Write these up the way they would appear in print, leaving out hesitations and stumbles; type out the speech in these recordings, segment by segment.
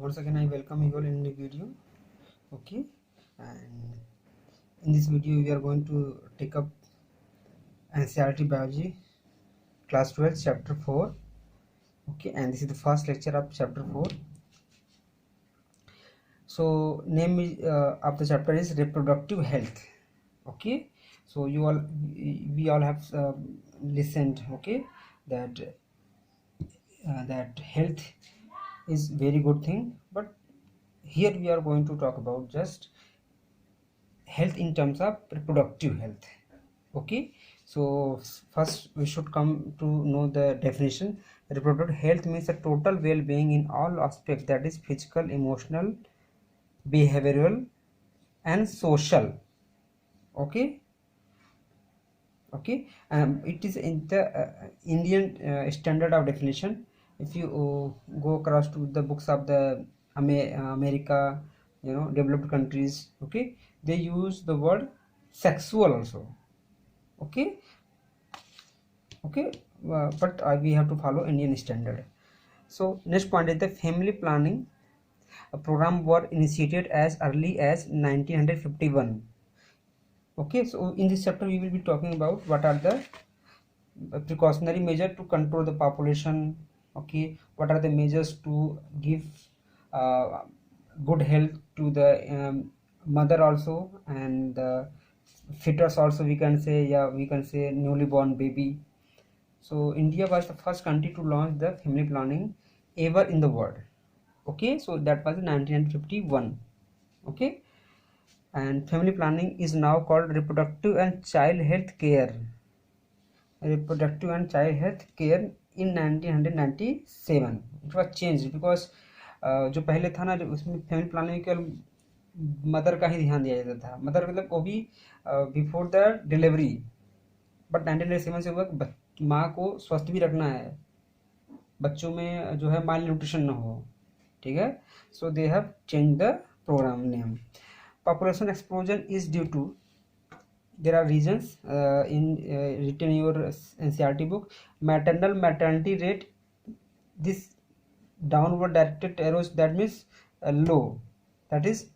Once again I welcome you all in the video. Okay, and in this video we are going to take up NCERT biology class 12 chapter 4. Okay, and this is the first lecture of chapter 4. So name of the chapter is reproductive health. Okay, so we all have listened, okay, that that health is very good thing, but here we are going to talk about just health in terms of reproductive health. Okay, so first we should come to know the definition. Reproductive health means a total well-being in all aspects, that is physical, emotional, behavioral and social. Okay, it is in the Indian standard of definition. If you go across to the books of the America, developed countries, okay, they use the word sexual also. Okay, but we have to follow Indian standard. So next point is the family planning. A program was initiated as early as 1951. Okay, so in this chapter we will be talking about what are the precautionary measure to control the population. Okay, what are the measures to give good health to the mother also, and the fetus also, we can say. Yeah, we can say newly born baby. So India was the first country to launch the family planning ever in the world. Okay, so that was in 1951. Okay, and family planning is now called reproductive and child health care. Reproductive and child health care in 1997 it was changed because जो पहले था ना, जो उसमें family planning केवल mother का ही ध्यान दिया जाता था, मदर मतलब वो भी बिफोर द डिलीवरी, बट 1997 से हुआ कि माँ को स्वस्थ भी रखना है, बच्चों में जो है माल न्यूट्रिशन ना हो. ठीक है, so they have change the program name. Population explosion is due to, there are reasons written in your NCERT book. Maternal mortality rate, this downward directed arrows, that means low, that is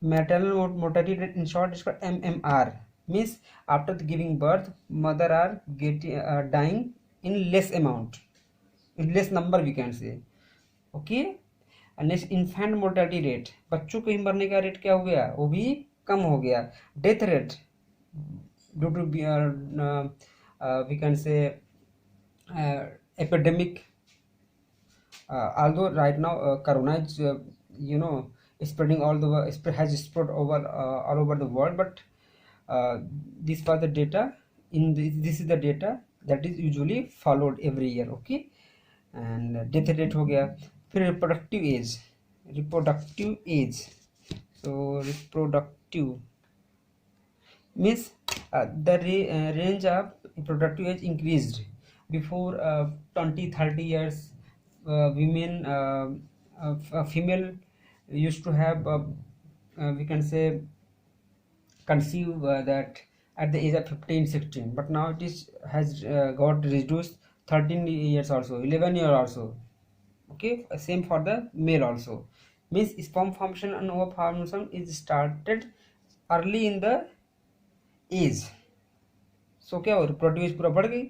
maternal mortality rate, in short is called MMR, means after giving birth mother are getting dying in less amount, in less number we can say. Okay, next infant mortality rate, बच्चों के ही मरने का rate क्या हो गया, वो भी कम हो गया. Death rate due to we can say epidemic, although right now corona is spreading has spread over all over the world, but this was the data in this is the data that is usually followed every year. Okay, and death rate हो गया. फिर reproductive age. So reproductive means the range of reproductive age increased. Before 20-30 years, women, female used to have we can say conceive that at the age of 15-16, but now it is has got reduced 13 years also, 11 years also. Okay, same for the male also, means sperm formation and ovum formation is started early in the age. So क्या हो, reproductive age पूरा बढ़ गई.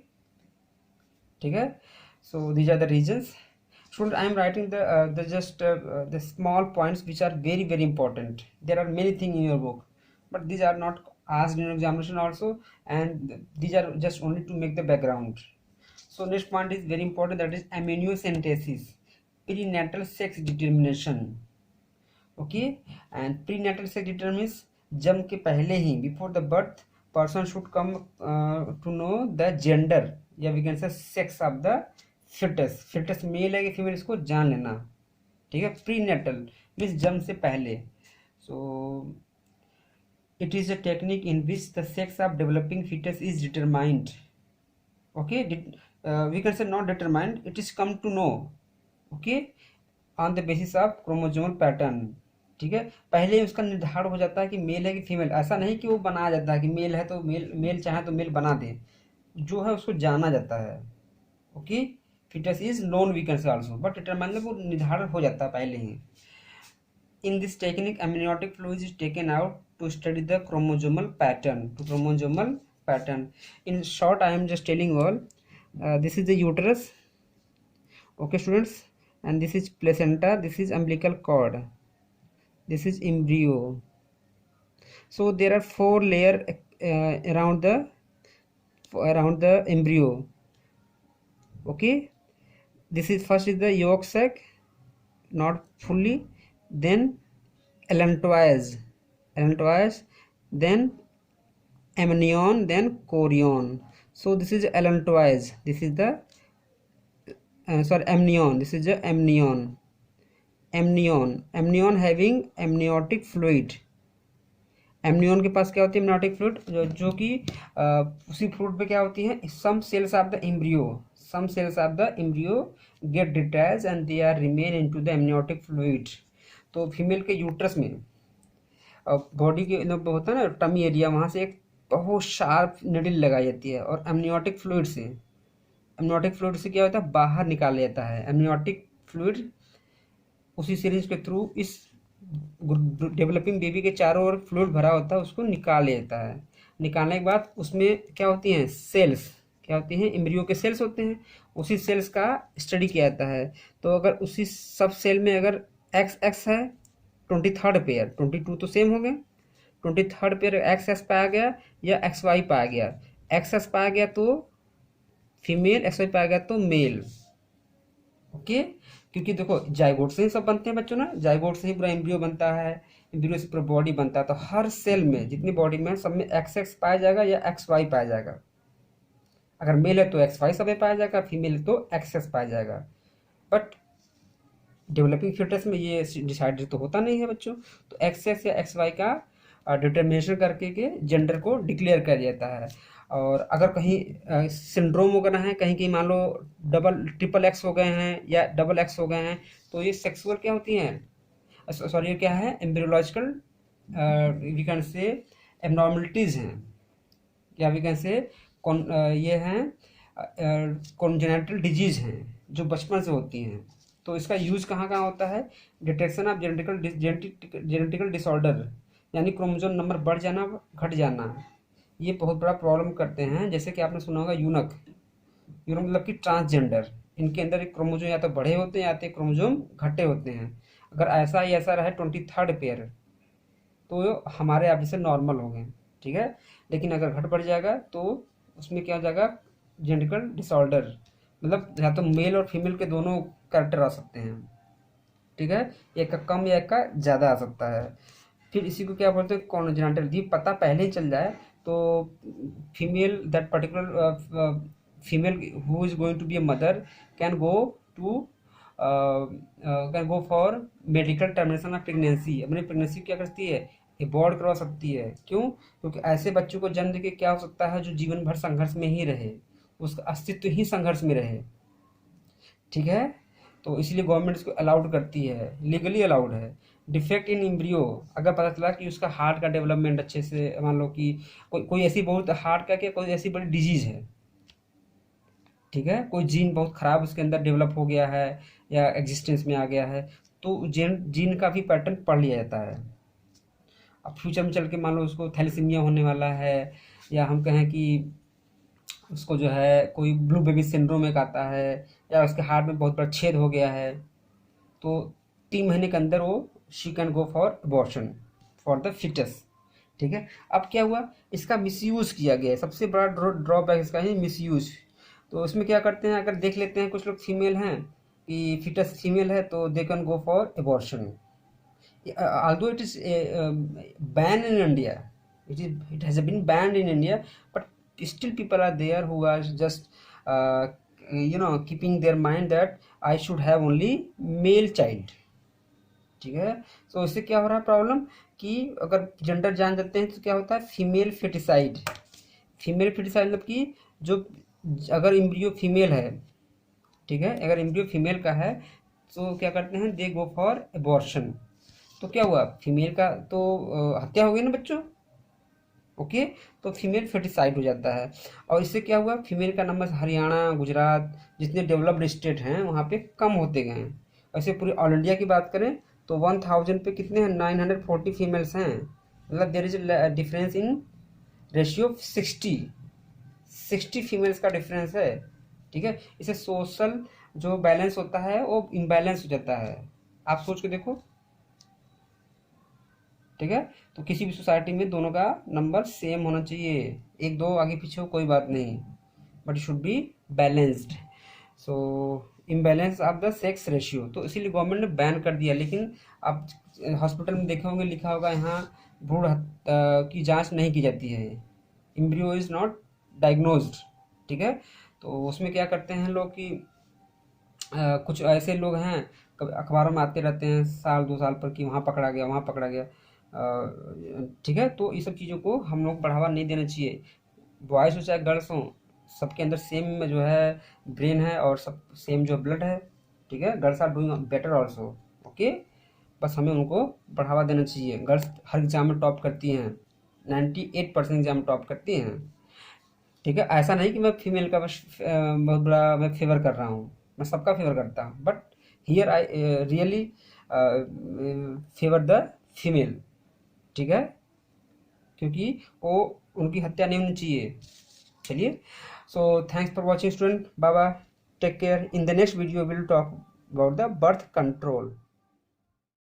ठीक है, so these are the reasons. Student, I am writing the just the small points which are very very important. There are many things in your book, but these are not asked in examination also, and these are just only to make the background. So next point is very important, that is amniocentesis, prenatal sex determination. Okay, and prenatal sex determines जन्म के पहले ही, before the birth, person should come to know the gender, या we can say sex of the fetus male है कि female, इसको जान लेना. ठीक है, prenatal means जन्म से पहले. So it is a technique in which the sex of developing fetus is determined. Okay, we can say not determined, it is come to know. Okay, on the basis of chromosomal pattern. ठीक है, पहले ही उसका निर्धारण हो जाता है कि mail है कि फीमेल. ऐसा नहीं कि वो बनाया जाता है कि मेल है तो मेल चाहे तो मेल बना दे, जो है उसको जाना जाता है. Okay, fetus is known we can say also, but determine में वो निर्धारण हो जाता है पहले ही। In this technique amniotic fluid is taken out to study the chromosomal pattern. In short I am just telling all, this is the uterus, okay students, and this is placenta, this is umbilical cord, this is embryo. So there are four layer around the embryo. Okay, this is first is the yolk sac, not fully, then allantois, then amnion, then chorion. So this is allantois, this is the amnion, this is the amnion having amniotic fluid। Amnion के पास क्या होती है, amniotic fluid, जो कि उसी fluid पे क्या होती है, some cells of the embryo get detach and they are remain into the amniotic fluid. तो फीमेल के यूट्रस में बॉडी के होता है ना टमी एरिया, वहाँ से एक बहुत शार्प निडल लगाई जाती है और एमनियोटिक फ्लूइड से क्या होता है, बाहर निकाला जाता है। एमनियोटिक फ्लूइड उसी सिरिंज के थ्रू इस डेवलपिंग बेबी के चारों ओर फ्लूइड भरा होता है, उसको निकाल लेता है। निकालने के बाद उसमें क्या होती हैं, सेल्स क्या होती हैं, एम्ब्रियो के सेल्स होते हैं, उसी सेल्स का स्टडी किया जाता है। तो अगर उसी सब सेल में अगर एक्स है 23rd पेयर, 22 तो सेम हो गए, 23rd पेयर एक्स पाया गया या XY पाया गया, एक्स पाया गया तो फीमेल, XY पाया गया तो मेल। ओके, क्योंकि देखो जाइगोट से ही सब बनते हैं बच्चों ना, जाइगोट से ही पूरा एम्ब्रियो बनता है, एम्ब्रियो से पूरा बॉडी बनता है। तो हर सेल में जितनी बॉडी में सब में एक्स पाया जाएगा या XY पाया जाएगा। अगर मेल है तो XY सब पाया जाएगा, फीमेल है तो एक्स पाया जाएगा। बट डेवलपिंग फीटस में ये डिसाइडेड तो होता नहीं है बच्चों। तो एक्स या XY का डिटर्मिनेशन करके के जेंडर को डिक्लेयर किया जाता है। और अगर कहीं सिंड्रोम वगैरह है, कहीं मान लो ट्रिपल एक्स हो गए हैं या डबल एक्स हो गए हैं, तो ये सेक्सुअल क्या होती हैं, सॉरी क्या है, embryological we can say abnormalities हैं, या वी कैन से ये हैं कॉन्जेनिटल डिजीज़ हैं जो बचपन से होती हैं। तो इसका यूज़ कहाँ कहाँ होता है, डिटेक्शन ऑफ जेनेटिकल डिसऑर्डर, यानी क्रोमोसोम नंबर बढ़ जाना घट जाना, ये बहुत बड़ा प्रॉब्लम करते हैं। जैसे कि आपने सुना होगा यूनक मतलब कि ट्रांसजेंडर, इनके अंदर एक क्रोमोसोम या तो बढ़े होते हैं या तो क्रोमोसोम घटे होते हैं। अगर ऐसा रहा 23rd पेयर तो हमारे आप जैसे नॉर्मल हो गए, ठीक है। लेकिन अगर घट बढ़ जाएगा तो उसमें क्या हो जाएगा, जेनेटिकल डिसऑर्डर, मतलब या तो मेल और फीमेल के दोनों कैरेक्टर आ सकते हैं, ठीक है, एक का कम या एक का ज़्यादा आ सकता है। फिर इसी को क्या बोलते हैं, कॉन्जेनिटल। ये पता पहले ही चल जाए तो female, that particular female who is going to be a mother can go for medical termination of pregnancy. अपनी प्रेगनेंसी क्या करती है, अबॉर्ट करवा सकती है। क्यों, क्योंकि ऐसे बच्चों को जन्म देके क्या हो सकता है, जो जीवन भर संघर्ष में ही रहे, उसका अस्तित्व ही संघर्ष में रहे, ठीक है। तो इसलिए गवर्नमेंट इसको अलाउड करती है, लीगली अलाउड है। डिफेक्ट इन एम्ब्रियो, अगर पता चला कि उसका हार्ट का डेवलपमेंट अच्छे से, मान लो कि कोई ऐसी बहुत हार्ट का क्या कोई ऐसी बड़ी डिजीज है, ठीक है, कोई जीन बहुत खराब उसके अंदर डेवलप हो गया है या एग्जिस्टेंस में आ गया है, तो जीन का भी पैटर्न पढ़ लिया जाता है। अब फ्यूचर में चल के मान लो उसको थैलेसीमिया होने वाला है, या हम कहें कि उसको जो है कोई ब्लू बेबी सिंड्रोम एक आता है, या उसके हार्ट में बहुत बड़ा छेद हो गया है, तो 3 महीने के अंदर वो she can go for abortion for the fetus, ठीक है। अब क्या हुआ, इसका मिसयूज़ किया गया है, सबसे बड़ा ड्रॉबैक इसका है मिसयूज। तो इसमें क्या करते हैं, अगर देख लेते हैं कुछ लोग फीमेल हैं कि फिटस फीमेल है तो they can go for abortion, although it is banned in India, it has been banned in India, but still people are there who are just keeping their mind that I should have only male child, ठीक है। तो इससे क्या हो रहा है problem, कि अगर जेंडर जान जाते हैं तो क्या होता है, फीमेल फेटिसाइड मतलब कि जो अगर एम्ब्रियो फीमेल है, ठीक है, अगर एम्ब्रियो फीमेल का है तो क्या करते हैं, दे गो फॉर अबॉर्शन। तो क्या हुआ, फीमेल का तो हत्या हो गई ना बच्चों, ओके, तो फीमेल फेटिसाइड हो जाता है। और इससे क्या हुआ, फीमेल का नंबर हरियाणा, गुजरात, जितने डेवलप्ड स्टेट हैं वहाँ पे कम होते गए हैं। ऐसे पूरे ऑल इंडिया की बात करें तो 1000 पे कितने हैं, 940 फीमेल्स हैं। मतलब there is difference in ratio 60 females का डिफरेंस है। ठीक है, इसे सोशल जो बैलेंस होता है वो इम्बैलेंस हो जाता है। आप सोच के देखो। ठीक है, तो किसी भी सोसाइटी में दोनों का नंबर सेम होना चाहिए, एक दो आगे पीछे हो कोई बात नहीं, but should be balanced. So imbalance of the sex ratio, तो इसीलिए गवर्नमेंट ने बैन कर दिया। लेकिन आप हॉस्पिटल में देखे होंगे लिखा होगा यहाँ भ्रूण की जांच नहीं की जाती है, एम्ब्रियो इज नॉट डायग्नोज्ड। ठीक है, तो उसमें क्या करते हैं लोग कि कुछ ऐसे लोग हैं कभी अखबारों में आते रहते हैं साल 2 साल पर कि वहाँ पकड़ा गया वहाँ पकड़ा गया। ठीक है, तो ये सब चीज़ों को हम लोग बढ़ावा नहीं देना चाहिए। बॉयज़ हो चाहे गर्ल्स हों, सबके अंदर सेम जो है ब्रेन है और सब सेम जो ब्लड है। ठीक है, girls are doing better also. Okay, बस हमें उनको बढ़ावा देना चाहिए। गर्ल्स हर एग्जाम में टॉप करती हैं, 98% एग्जाम में टॉप करती हैं। ठीक है, ऐसा नहीं कि मैं फीमेल का बस बहुत बड़ा मैं फेवर कर रहा हूँ, मैं सबका फेवर करता हूँ, but here I really favour the female. ठीक है, क्योंकि वो उनकी हत्या नहीं होनी चाहिए। चलिए, so thanks for watching student, bye bye, take care. In the next video will talk about the birth control.